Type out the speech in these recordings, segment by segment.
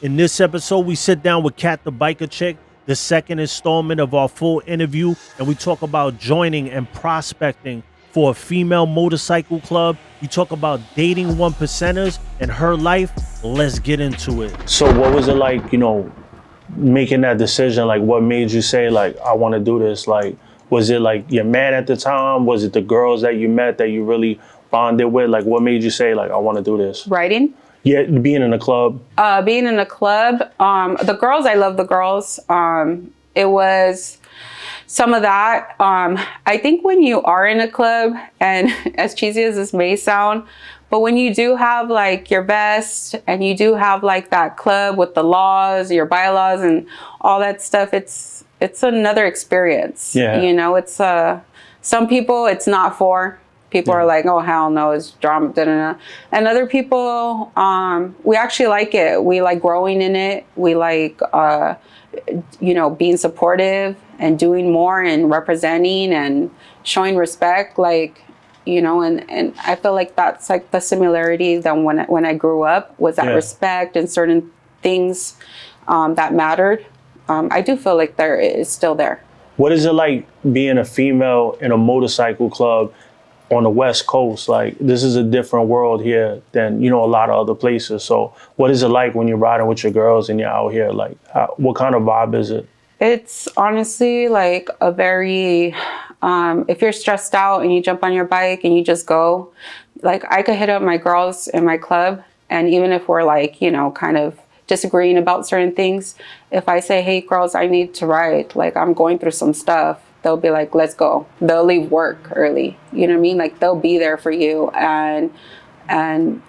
In this episode, we sit down with Kat the Biker Chick, the second installment of our full interview, and we talk about joining and prospecting for a female motorcycle club. We talk about dating one percenters and her life. Let's get into it. So what was it like, making that decision? Like, what made you say, like, I want to do this? Like, was it like your man at the time? Was it the girls that you met that you really bonded with? Like, what made you say, like, I want to do this? Writing? Yeah, being in a club. Being in a club. The girls, I love the girls. It was some of that. I think when you are in a club, and as cheesy as this may sound, but when you do have like your vest and you do have like that club with the laws, your bylaws and all that stuff, it's another experience. Yeah. It's some people it's not for. People are like, oh, hell no, it's drama, da-da-da. And other people, we actually like it. We like growing in it. We like, being supportive and doing more and representing and showing respect. Like, and I feel like that's like the similarity that when I grew up was that respect and certain things that mattered. I do feel like there is still there. What is it like being a female in a motorcycle club on the West Coast? Like, this is a different world here than, a lot of other places. So what is it like when you're riding with your girls and you're out here? Like, what kind of vibe is it? It's honestly like a very, if you're stressed out and you jump on your bike and you just go, like I could hit up my girls in my club. And even if we're like, kind of disagreeing about certain things, if I say, hey girls, I need to ride, like I'm going through some stuff, they'll be like, let's go. They'll leave work early. You know what I mean? Like they'll be there for you. And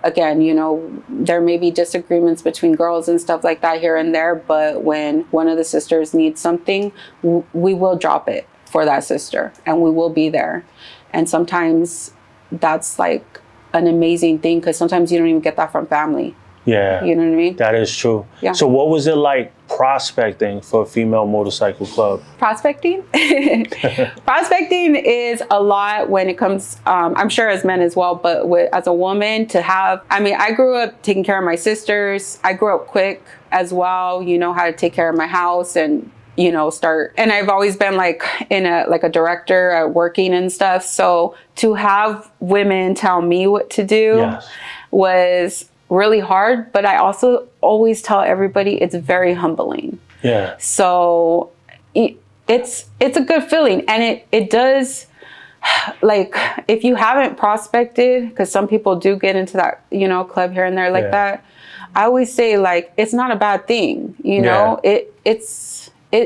again, there may be disagreements between girls and stuff like that here and there. But when one of the sisters needs something, we will drop it for that sister and we will be there. And sometimes that's like an amazing thing because sometimes you don't even get that from family. Yeah. You know what I mean? That is true. Yeah. So what was it like prospecting for a female motorcycle club? Prospecting? Prospecting is a lot when it comes, I'm sure as men as well, but as a woman to have, I grew up taking care of my sisters. I grew up quick as well, how to take care of my house and, start. And I've always been like a director at working and stuff. So to have women tell me what to do was really hard, but I also always tell everybody it's very humbling. Yeah. So it's a good feeling, and it does, like if you haven't prospected, because some people do get into that club here and there like that. I always say like it's not a bad thing. It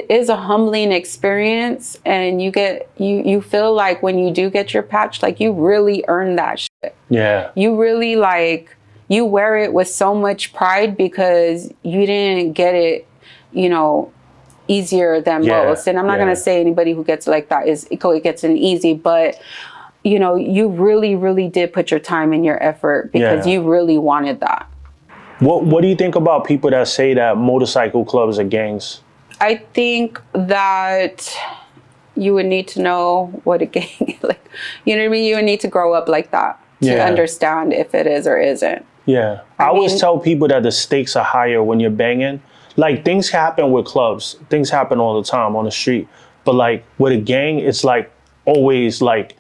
is a humbling experience, and you feel like when you do get your patch, like you really earn that shit. Yeah. You really like. You wear it with so much pride because you didn't get it, easier than most. And I'm not going to say anybody who gets like that gets an easy, but you really, really did put your time and your effort because you really wanted that. What do you think about people that say that motorcycle clubs are gangs? I think that you would need to know what a gang is. Like, you know what I mean? You would need to grow up like that to understand if it is or isn't. Yeah. I always tell people that the stakes are higher when you're banging. Like, things happen with clubs. Things happen all the time on the street. But like with a gang, it's like always like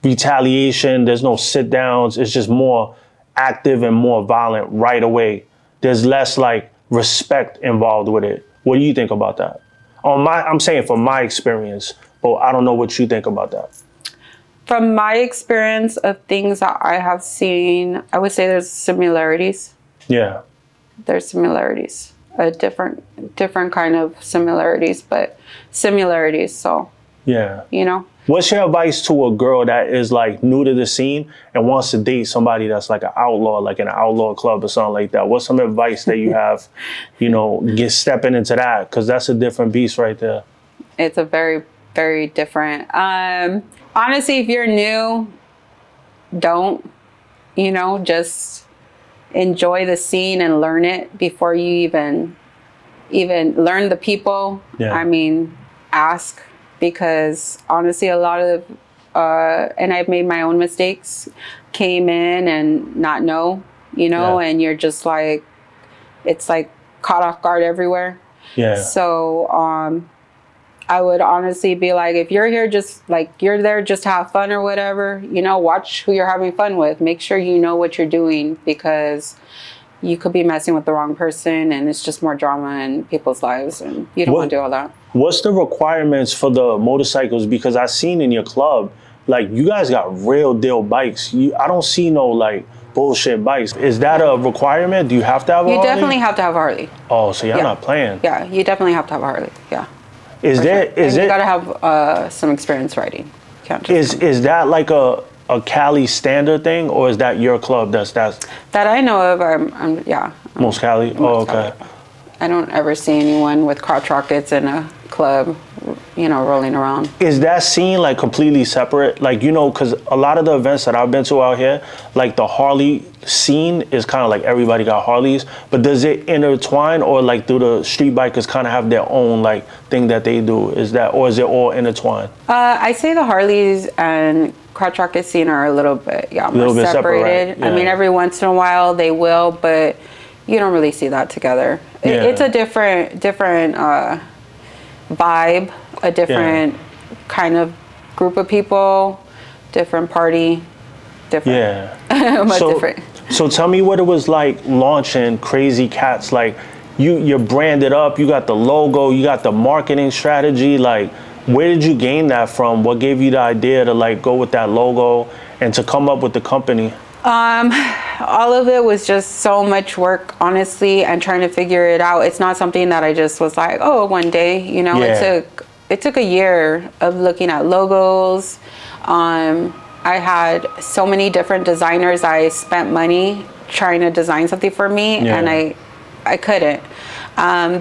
retaliation. There's no sit downs. It's just more active and more violent right away. There's less like respect involved with it. What do you think about that? I'm saying from my experience, but I don't know what you think about that. From my experience of things that I have seen, I would say there's similarities. Yeah. There's similarities, different kind of similarities, but similarities. So, yeah. What's your advice to a girl that is like new to the scene and wants to date somebody that's like an outlaw, like in an outlaw club or something like that? What's some advice that you have, stepping into that? Because that's a different beast right there. It's a very, very different. Honestly, if you're new, don't, just enjoy the scene and learn it before you even learn the people. Yeah. Ask, because honestly, a lot of, and I've made my own mistakes, came in and not know, and you're just like, it's like caught off guard everywhere. Yeah. So I would honestly be like, if you're here just like you're there just to have fun or whatever, you know, watch who you're having fun with. Make sure you know what you're doing, because you could be messing with the wrong person and it's just more drama in people's lives, and you don't want to do all that. What's the requirements for the motorcycles? Because I seen in your club, like, you guys got real deal bikes. I don't see no like bullshit bikes. Is that a requirement? Do you have to have a Harley? You definitely have to have a Harley. Oh, so you're not playing. Yeah, you definitely have to have a Harley. Yeah. Is there? Sure. You gotta have some experience riding. You can't just is that like a Cali standard thing, or is that your club? That's that I know of. I'm most Cali. Oh, okay. Cali. I don't ever see anyone with crotch rockets in a club, you know, rolling around. Is that scene like completely separate? Like, you know, because a lot of the events that I've been to out here, like the Harley scene is kind of like everybody got Harleys, but does it intertwine, or like do the street bikers kind of have their own like thing that they do? Is that, or is it all intertwined? I say the Harleys and crotch rocket scene are a little bit, more separated. Right? Yeah. I mean, every once in a while they will, but you don't really see that together. Yeah. It's a different vibe, a different kind of group of people, different party, different. Yeah. Much different. So tell me what it was like launching Crazy Cats. Like, you're branded up, you got the logo, you got the marketing strategy. Like, where did you gain that from? What gave you the idea to like go with that logo and to come up with the company? All of it was just so much work, honestly, and trying to figure it out. It's not something that I just was like, oh, one day, you know. Yeah. It took a year of looking at logos. I had so many different designers. I spent money trying to design something for me, and I couldn't.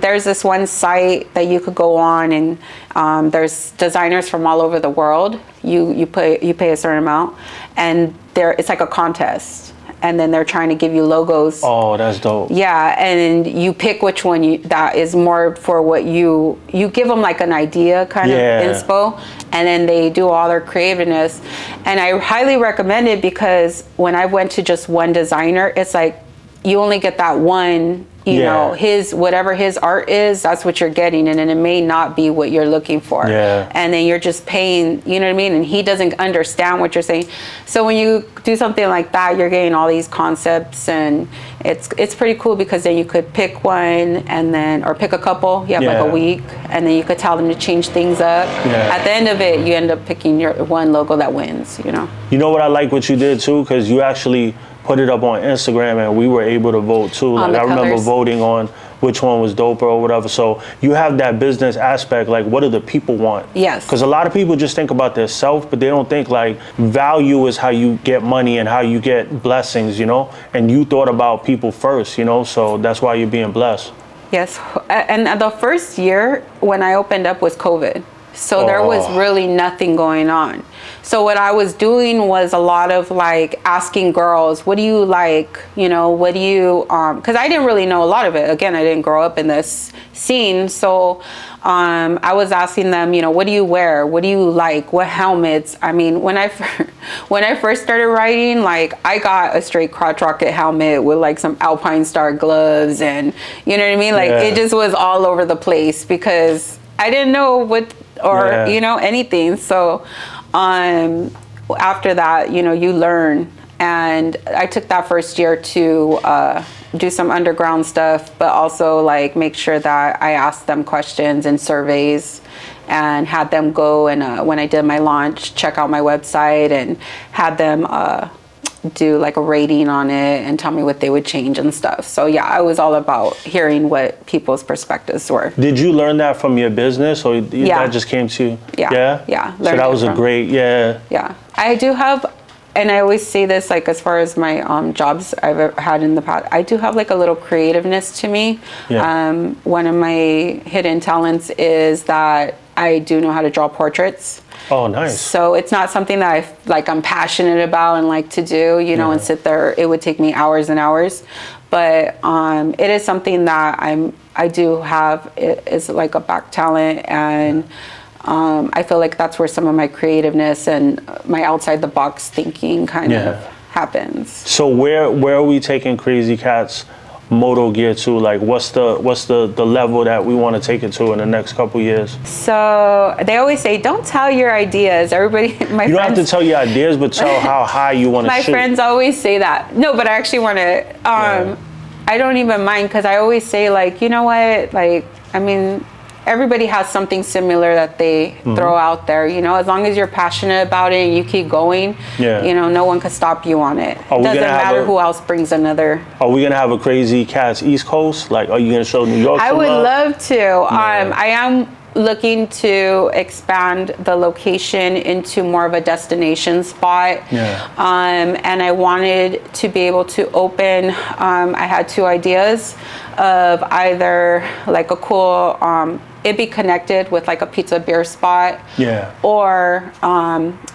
There's this one site that you could go on, and there's designers from all over the world. You pay a certain amount, and it's like a contest, and then they're trying to give you logos. Oh, that's dope. Yeah, and you pick which one that is more for what you give them like an idea kind of inspo, and then they do all their creativeness. And I highly recommend it, because when I went to just one designer, it's like you only get that one. You know, whatever his art is, that's what you're getting, and then it may not be what you're looking for. Yeah. And then you're just paying, you know what I mean? And he doesn't understand what you're saying. So when you do something like that, you're getting all these concepts, and it's pretty cool, because then you could pick one and then, or pick a couple. You have like a week, and then you could tell them to change things up. Yeah. At the end of it, you end up picking your one logo that wins, you know? You know what I like what you did too? Because you actually put it up on Instagram, and we were able to vote too. Like, I remember voting on which one was doper or whatever. So you have that business aspect. Like, what do the people want? Yes. Because a lot of people just think about their self, but they don't think like value is how you get money and how you get blessings, you know? And you thought about people first, you know? So that's why you're being blessed. Yes. And the first year when I opened up was COVID. So there was really nothing going on. So what I was doing was a lot of like asking girls, what do you like? You know, what do you, because I didn't really know a lot of it. Again, I didn't grow up in this scene. So I was asking them, you know, what do you wear? What do you like? What helmets? I mean, when I first started riding, like I got a straight crotch rocket helmet with like some Alpine Star gloves, and you know what I mean? Like it just was all over the place, because I didn't know what, you know, anything. So after that, you know, you learn. And I took that first year to do some underground stuff, but also like make sure that I asked them questions and surveys, and had them go and when I did my launch, check out my website, and had them do like a rating on it and tell me what they would change and stuff. So yeah, I was all about hearing what people's perspectives were. Did you learn that from your business, or that just came to you? Yeah. So that was a great, Yeah, I do have, and I always say this, like as far as my jobs I've ever had in the past, I do have like a little creativeness to me. One of my hidden talents is that I do know how to draw portraits. Oh, nice. So it's not something that I'm passionate about and like to do, you know, and sit there. It would take me hours and hours. But it is something that I do have. It is like a back talent, and I feel like that's where some of my creativeness and my outside the box thinking kind of happens. So where are we taking Crazy Cats Moto Gear to? Like, what's the level that we want to take it to in the next couple years? So they always say, don't tell your ideas. Everybody, you don't have to tell your ideas, but tell how high you want to shoot. My friends always say that. No, but I actually want to, I don't even mind, because I always say, like, you know what, like, I mean, everybody has something similar that they throw out there, you know, as long as you're passionate about it and you keep going, you know, no one can stop you on it. It doesn't matter who else brings another. Are we going to have a Crazy Cats East Coast? Like, are you going to show New York? I would love to. I am looking to expand the location into more of a destination spot. And I wanted to be able to open, I had 2 ideas of either like a cool, it'd be connected with like a pizza beer spot, or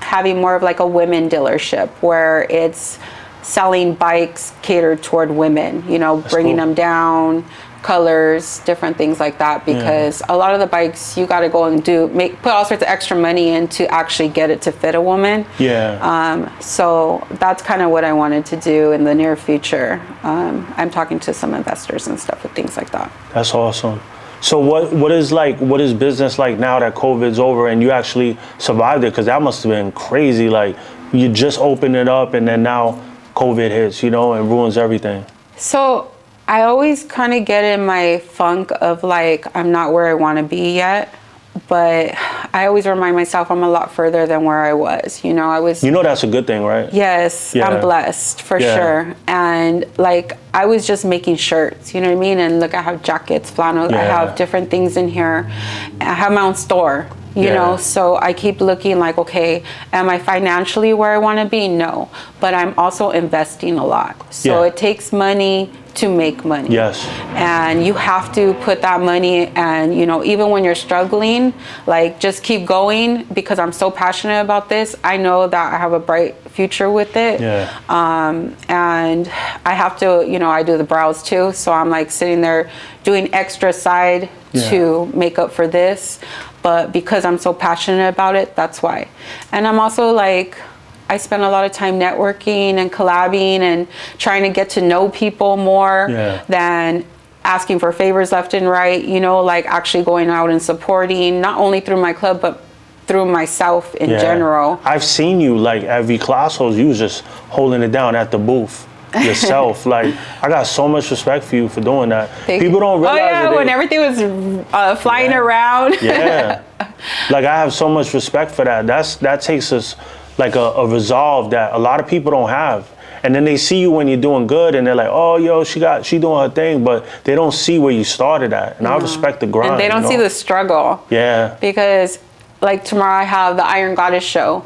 having more of like a women dealership where it's selling bikes catered toward women, you know, bringing them down, colors, different things like that, because a lot of the bikes you got to go and put all sorts of extra money in to actually get it to fit a woman. So that's kind of what I wanted to do in the near future. I'm talking to some investors and stuff with things like that. That's awesome. So what is business like now that COVID's over and you actually survived it? Because that must have been crazy. Like, you just opened it up and then now COVID hits, you know, and ruins everything. So I always kind of get in my funk of like, I'm not where I want to be yet, but I always remind myself I'm a lot further than where I was. You know, you know, that's a good thing, right? Yes, I'm blessed for sure. And like, I was just making shirts, you know what I mean? And look, I have jackets, flannels, I have different things in here. I have my own store, you know, so I keep looking like, okay, am I financially where I want to be? No, but I'm also investing a lot. So it takes money to make money. And you have to put that money, and you know, even when you're struggling, like, just keep going, because I'm so passionate about this. I know that I have a bright future with it. And I have to, you know, I do the brows too, so I'm like sitting there doing extra side to make up for this, but because I'm so passionate about it, that's why. And I'm also like, I spend a lot of time networking and collabing and trying to get to know people more than asking for favors left and right, you know, like actually going out and supporting, not only through my club, but through myself in general. I've seen you like at Viclasos, you was just holding it down at the booth yourself. Like, I got so much respect for you for doing that. People don't realize when everything was flying around. Like, I have so much respect for that. That takes us like a resolve that a lot of people don't have. And then they see you when you're doing good and they're like, oh, yo, she doing her thing, but they don't see where you started at. And I respect the grind. And they don't see the struggle. Because like tomorrow I have the Iron Goddess show,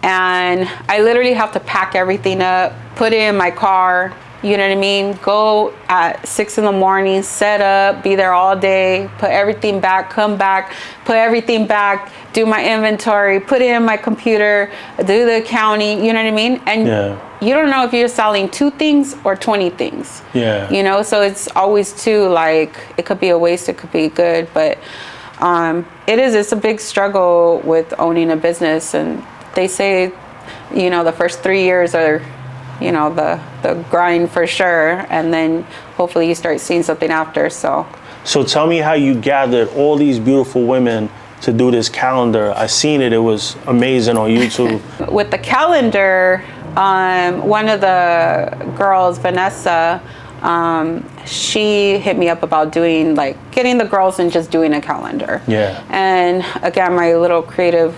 and I literally have to pack everything up, put it in my car, you know what I mean? Go at 6 a.m, set up, be there all day, put everything back, come back, put everything back, do my inventory, put it in my computer, do the accounting, you know what I mean? And you don't know if you're selling 2 things or 20 things. You know, so it's always too, like, it could be a waste, it could be good, but it's a big struggle with owning a business. And they say, you know, the first 3 years are, you know, the grind for sure, and then hopefully you start seeing something after. So tell me how you gathered all these beautiful women to do this calendar. I seen it was amazing on YouTube. With the calendar, one of the girls, Vanessa, she hit me up about doing, like, getting the girls and just doing a calendar. And again, my little creative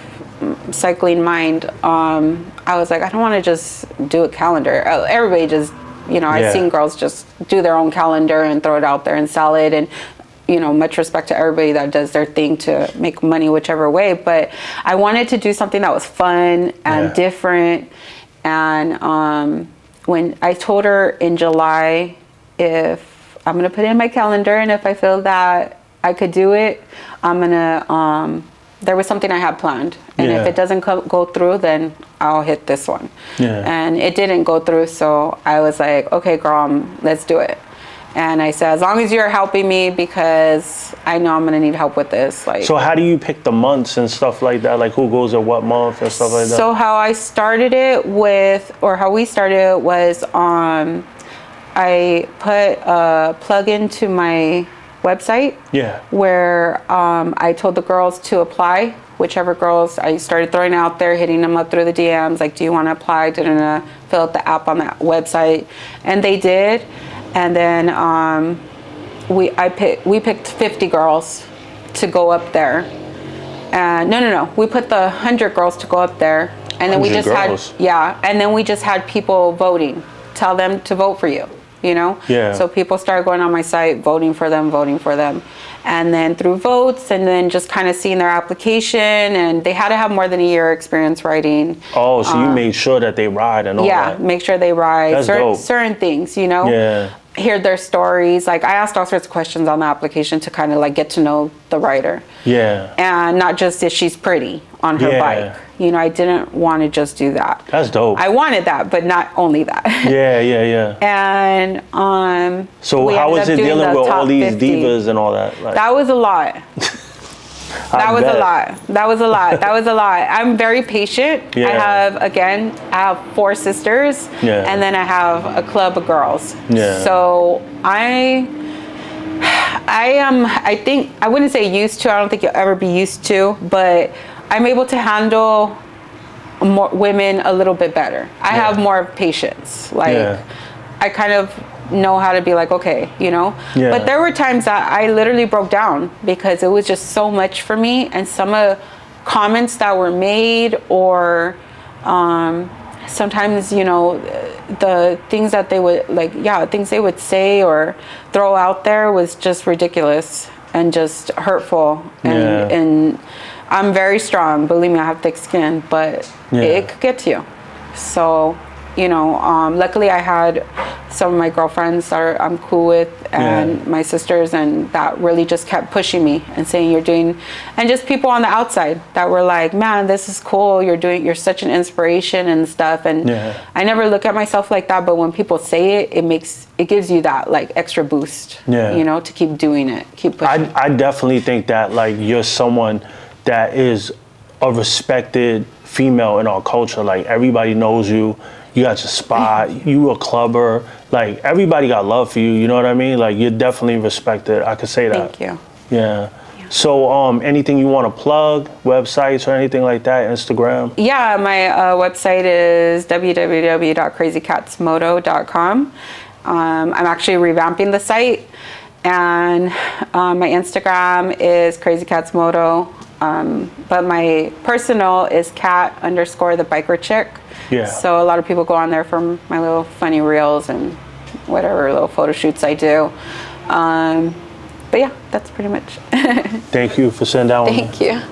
cycling mind, I was like, I don't want to just do a calendar. Everybody just, you know, I've seen girls just do their own calendar and throw it out there and sell it. And, you know, much respect to everybody that does their thing to make money whichever way. But I wanted to do something that was fun and different. And when I told her in July, if I'm going to put it in my calendar, and if I feel that I could do it, I'm going to, there was something I had planned. And if it doesn't go through, then I'll hit this one. And it didn't go through, so I was like, okay, girl, let's do it. And I said, as long as you're helping me, because I know I'm gonna need help with this. Like, so how do you pick the months and stuff like that? Like, who goes at what month and stuff like that? So how I started it with, or how we started it was, I I put a plug-in to my website. Yeah. Where I told the girls to apply. Whichever girls, I started throwing out there, hitting them up through the DMs, like, do you want to apply? Didn't fill out the app on that website, and they did. And then we picked 50 girls to go up there. And no, we put the 100 girls to go up there, and then we just girls. and then we just had people voting. Tell them to vote for you. You know? Yeah. So people started going on my site, voting for them. And then through votes, and then just kind of seeing their application, and they had to have more than a year experience writing. Oh, so you made sure that they ride and all that. Yeah, make sure they ride. That's dope. Certain things, you know? Yeah. Hear their stories. Like, I asked all sorts of questions on the application to kind of like get to know the writer. Yeah. And not just if she's pretty on her bike. You know, I didn't want to just do that. That's dope. I wanted that, but not only that. Yeah. And so how was it dealing with all these 50 divas and all that? Like, that was a lot. That was a lot. I'm very patient. Yeah. I have 4 sisters, and then I have a club of girls. Yeah. So I am, I think, I wouldn't say used to, I don't think you'll ever be used to, but I'm able to handle more women a little bit better. I have more patience. Like, I kind of know how to be like, okay, you know? Yeah. But there were times that I literally broke down because it was just so much for me, and some of comments that were made, or sometimes, you know, the things that they would things they would say or throw out there was just ridiculous and just hurtful. And I'm very strong, believe me, I have thick skin, but it could get to you. So, you know, luckily I had some of my girlfriends that I'm cool with, and my sisters, and that really just kept pushing me and saying and just people on the outside that were like, man, this is cool, you're such an inspiration and stuff. And I never look at myself like that, but when people say it, it gives you that like extra boost, you know, to keep doing it, keep pushing. I definitely think that like you're someone that is a respected female in our culture. Like, everybody knows you. You got your spot. You a clubber. Like, everybody got love for you. You know what I mean? Like, you're definitely respected. I could say that. Thank you. Yeah. So, anything you want to plug, websites or anything like that, Instagram? Yeah, my website is www.crazycatsmoto.com. I'm actually revamping the site, and my Instagram is crazycatsmoto. But my personal is cat_the_biker_chick. Yeah. So a lot of people go on there for my little funny reels and whatever little photo shoots I do. But yeah, that's pretty much. Thank you for sitting down with me. Thank you.